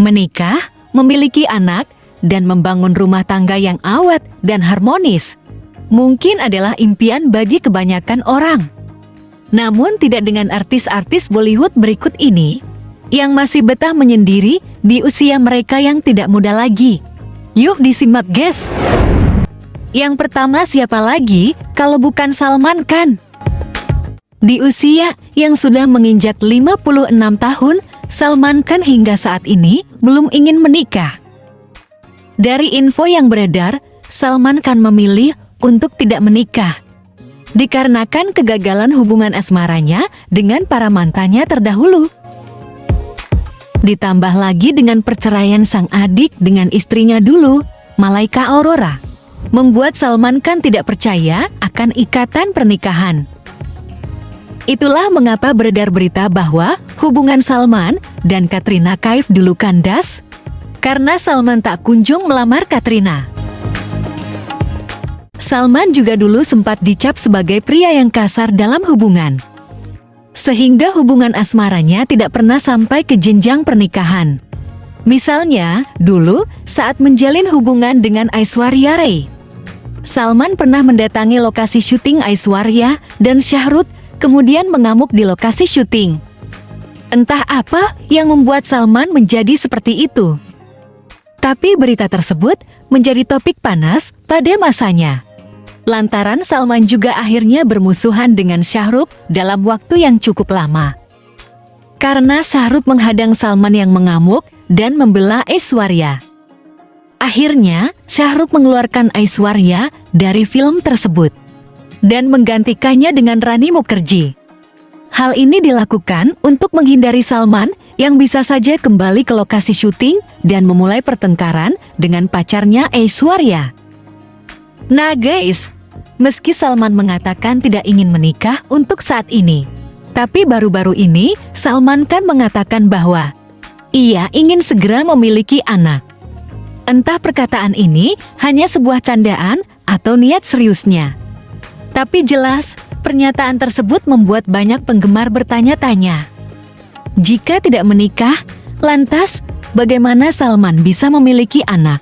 Menikah, memiliki anak, dan membangun rumah tangga yang awet dan harmonis mungkin adalah impian bagi kebanyakan orang. Namun tidak dengan artis-artis Bollywood berikut ini yang masih betah menyendiri di usia mereka yang tidak muda lagi. Yuk disimak guys. Yang pertama siapa lagi kalau bukan Salman Khan? Di usia yang sudah menginjak 56 tahun, Salman Khan hingga saat ini belum ingin menikah. Dari info yang beredar, Salman Khan memilih untuk tidak menikah dikarenakan kegagalan hubungan asmaranya dengan para mantannya terdahulu. Ditambah lagi dengan perceraian sang adik dengan istrinya dulu, Malaika Aurora, membuat Salman Khan tidak percaya akan ikatan pernikahan. Itulah mengapa beredar berita bahwa hubungan Salman dan Katrina Kaif dulu kandas karena Salman tak kunjung melamar Katrina. Salman juga dulu sempat dicap sebagai pria yang kasar dalam hubungan, sehingga hubungan asmaranya tidak pernah sampai ke jenjang pernikahan. Misalnya, dulu saat menjalin hubungan dengan Aishwarya Rai, Salman pernah mendatangi lokasi syuting Aishwarya dan Shah Rukh kemudian mengamuk di lokasi syuting. Entah apa yang membuat Salman menjadi seperti itu. Tapi berita tersebut menjadi topik panas pada masanya. Lantaran Salman juga akhirnya bermusuhan dengan Shah Rukh dalam waktu yang cukup lama. Karena Shah Rukh menghadang Salman yang mengamuk dan membela Aishwarya. Akhirnya, Shah Rukh mengeluarkan Aishwarya dari film tersebut dan menggantikannya dengan Rani Mukherjee. Hal ini dilakukan untuk menghindari Salman yang bisa saja kembali ke lokasi syuting dan memulai pertengkaran dengan pacarnya Aishwarya. Nah guys, meski Salman mengatakan tidak ingin menikah untuk saat ini, tapi baru-baru ini Salman Khan mengatakan bahwa ia ingin segera memiliki anak. Entah perkataan ini hanya sebuah candaan atau niat seriusnya. Tapi jelas, pernyataan tersebut membuat banyak penggemar bertanya-tanya. Jika tidak menikah, lantas bagaimana Salman bisa memiliki anak?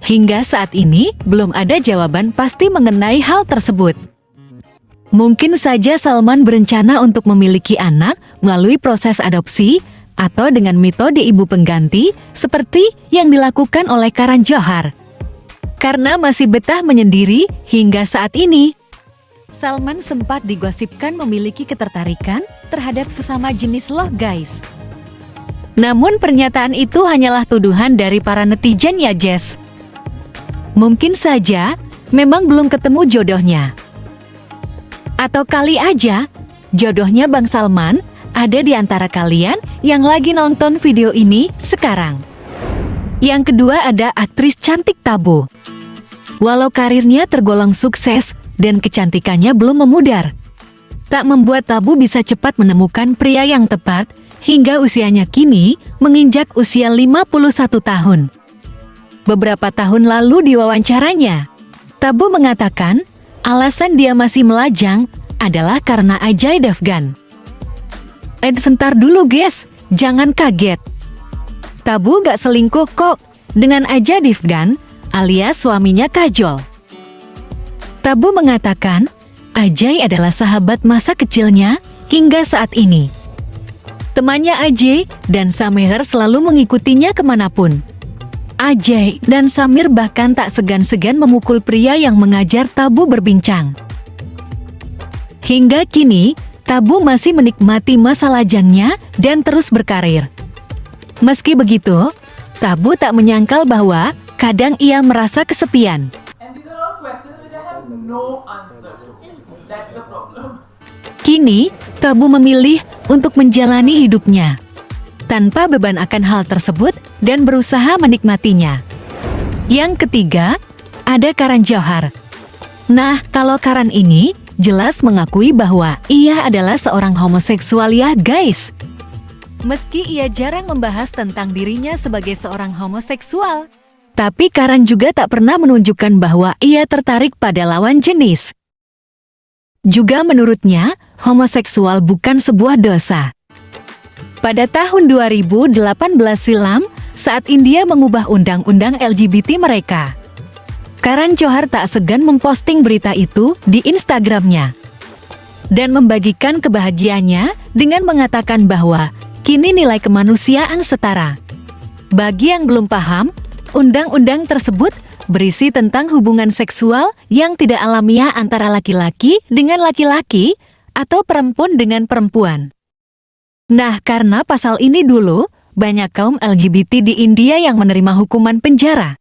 Hingga saat ini, belum ada jawaban pasti mengenai hal tersebut. Mungkin saja Salman berencana untuk memiliki anak melalui proses adopsi atau dengan metode ibu pengganti seperti yang dilakukan oleh Karan Johar. Karena masih betah menyendiri hingga saat ini, Salman sempat digosipkan memiliki ketertarikan terhadap sesama jenis loh guys. Namun pernyataan itu hanyalah tuduhan dari para netizen ya Jess. Mungkin saja memang belum ketemu jodohnya. Atau kali aja jodohnya Bang Salman ada di antara kalian yang lagi nonton video ini sekarang. Yang kedua ada aktris cantik Tabu. Walau karirnya tergolong sukses dan kecantikannya belum memudar, tak membuat Tabu bisa cepat menemukan pria yang tepat hingga usianya kini menginjak usia 51 tahun. Beberapa tahun lalu diwawancaranya, Tabu mengatakan alasan dia masih melajang adalah karena Ajay Devgan. Sebentar dulu guys, jangan kaget. Tabu gak selingkuh kok dengan Ajay Devgan alias suaminya Kajol. Tabu mengatakan Ajay adalah sahabat masa kecilnya hingga saat ini. Temannya Ajay dan Samir selalu mengikutinya kemanapun. Ajay dan Samir bahkan tak segan-segan memukul pria yang mengajar Tabu berbincang. Hingga kini, Tabu masih menikmati masa lajangnya dan terus berkarir. Meski begitu, Tabu tak menyangkal bahwa kadang ia merasa kesepian. Kini, Tabu memilih untuk menjalani hidupnya tanpa beban akan hal tersebut dan berusaha menikmatinya. Yang ketiga, ada Karan Johar. Nah, kalau Karan ini jelas mengakui bahwa ia adalah seorang homoseksual ya guys. Meski ia jarang membahas tentang dirinya sebagai seorang homoseksual, tapi Karan juga tak pernah menunjukkan bahwa ia tertarik pada lawan jenis. Juga menurutnya, homoseksual bukan sebuah dosa. Pada tahun 2018 silam, saat India mengubah undang-undang LGBT mereka, Karan Johar tak segan memposting berita itu di Instagramnya dan membagikan kebahagiaannya dengan mengatakan bahwa kini nilai kemanusiaan setara. Bagi yang belum paham, undang-undang tersebut berisi tentang hubungan seksual yang tidak alamiah antara laki-laki dengan laki-laki atau perempuan dengan perempuan. Nah, karena pasal ini dulu, banyak kaum LGBT di India yang menerima hukuman penjara.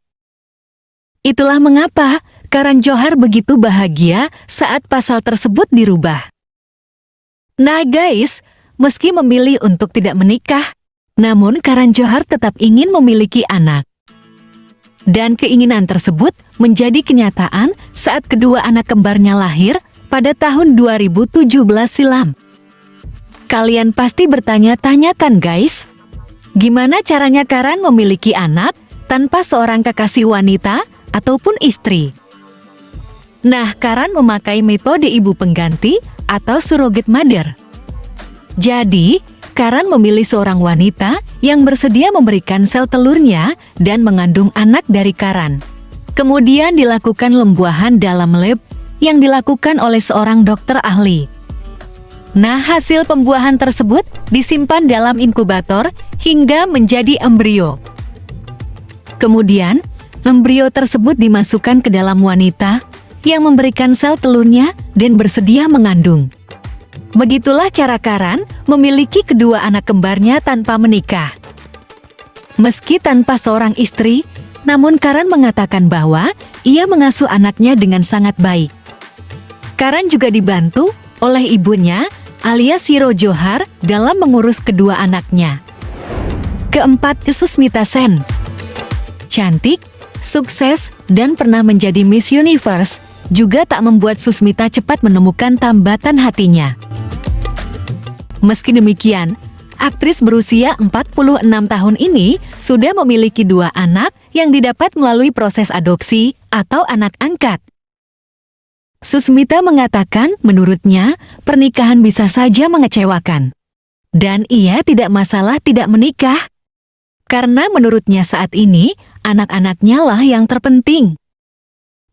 Itulah mengapa Karan Johar begitu bahagia saat pasal tersebut dirubah. Nah guys, meski memilih untuk tidak menikah, namun Karan Johar tetap ingin memiliki anak. Dan keinginan tersebut menjadi kenyataan saat kedua anak kembarnya lahir pada tahun 2017 silam. Kalian pasti bertanya-tanya kan guys, gimana caranya Karan memiliki anak tanpa seorang kekasih wanita ataupun istri? Nah, Karan memakai metode ibu pengganti atau surrogate mother. Jadi, Karan memilih seorang wanita yang bersedia memberikan sel telurnya dan mengandung anak dari Karan. Kemudian dilakukan lembuahan dalam lab yang dilakukan oleh seorang dokter ahli. Nah, hasil pembuahan tersebut disimpan dalam inkubator hingga menjadi embrio. Kemudian, embrio tersebut dimasukkan ke dalam wanita yang memberikan sel telurnya dan bersedia mengandung. Begitulah cara Karan memiliki kedua anak kembarnya tanpa menikah. Meski tanpa seorang istri, namun Karan mengatakan bahwa ia mengasuh anaknya dengan sangat baik. Karan juga dibantu oleh ibunya alias Shiro Johar dalam mengurus kedua anaknya. Keempat, Susmita Sen. Cantik, sukses, dan pernah menjadi Miss Universe juga tak membuat Susmita cepat menemukan tambatan hatinya. Meski demikian, aktris berusia 46 tahun ini sudah memiliki dua anak yang didapat melalui proses adopsi atau anak angkat. Susmita mengatakan menurutnya pernikahan bisa saja mengecewakan. Dan ia tidak masalah tidak menikah. Karena menurutnya saat ini, anak-anaknya lah yang terpenting.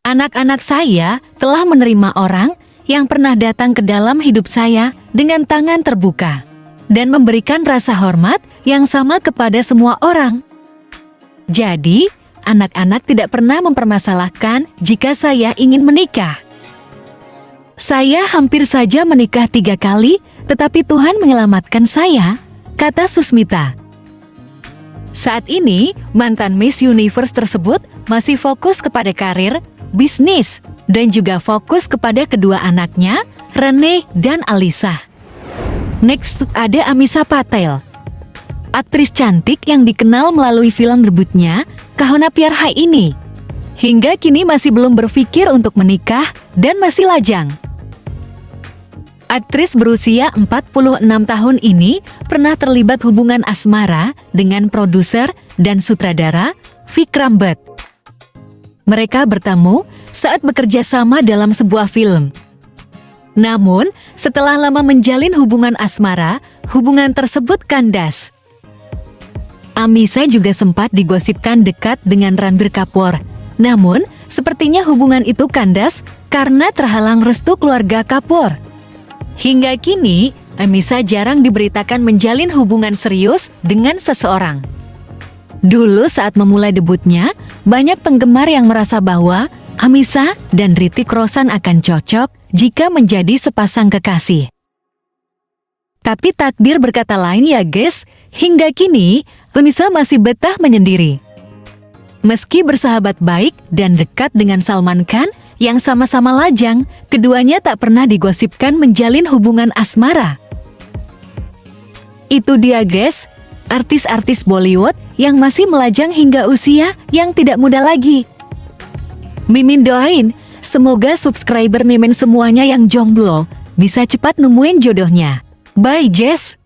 Anak-anak saya telah menerima orang yang pernah datang ke dalam hidup saya dengan tangan terbuka dan memberikan rasa hormat yang sama kepada semua orang. Jadi, anak-anak tidak pernah mempermasalahkan jika saya ingin menikah. Saya hampir saja menikah 3 kali, tetapi Tuhan menyelamatkan saya, kata Susmita. Saat ini, mantan Miss Universe tersebut masih fokus kepada karir, bisnis, dan juga fokus kepada kedua anaknya, Rene dan Alisa. Next, ada Amisa Patel. Aktris cantik yang dikenal melalui film debutnya, Kahona Pyar Hai ini. Hingga kini masih belum berpikir untuk menikah dan masih lajang. Aktris berusia 46 tahun ini pernah terlibat hubungan asmara dengan produser dan sutradara Vikram Butt. Mereka bertemu saat bekerja sama dalam sebuah film. Namun, setelah lama menjalin hubungan asmara, hubungan tersebut kandas. Amisa juga sempat digosipkan dekat dengan Ranbir Kapoor. Namun, sepertinya hubungan itu kandas karena terhalang restu keluarga Kapoor. Hingga kini, Amisa jarang diberitakan menjalin hubungan serius dengan seseorang. Dulu saat memulai debutnya, banyak penggemar yang merasa bahwa Amisa dan Hrithik Roshan akan cocok jika menjadi sepasang kekasih. Tapi takdir berkata lain ya guys, hingga kini Amisa masih betah menyendiri. Meski bersahabat baik dan dekat dengan Salman Khan yang sama-sama lajang, keduanya tak pernah digosipkan menjalin hubungan asmara. Itu dia guys, artis-artis Bollywood yang masih melajang hingga usia yang tidak muda lagi. Mimin doain, semoga subscriber Mimin semuanya yang jomblo bisa cepat nemuin jodohnya. Bye Jess!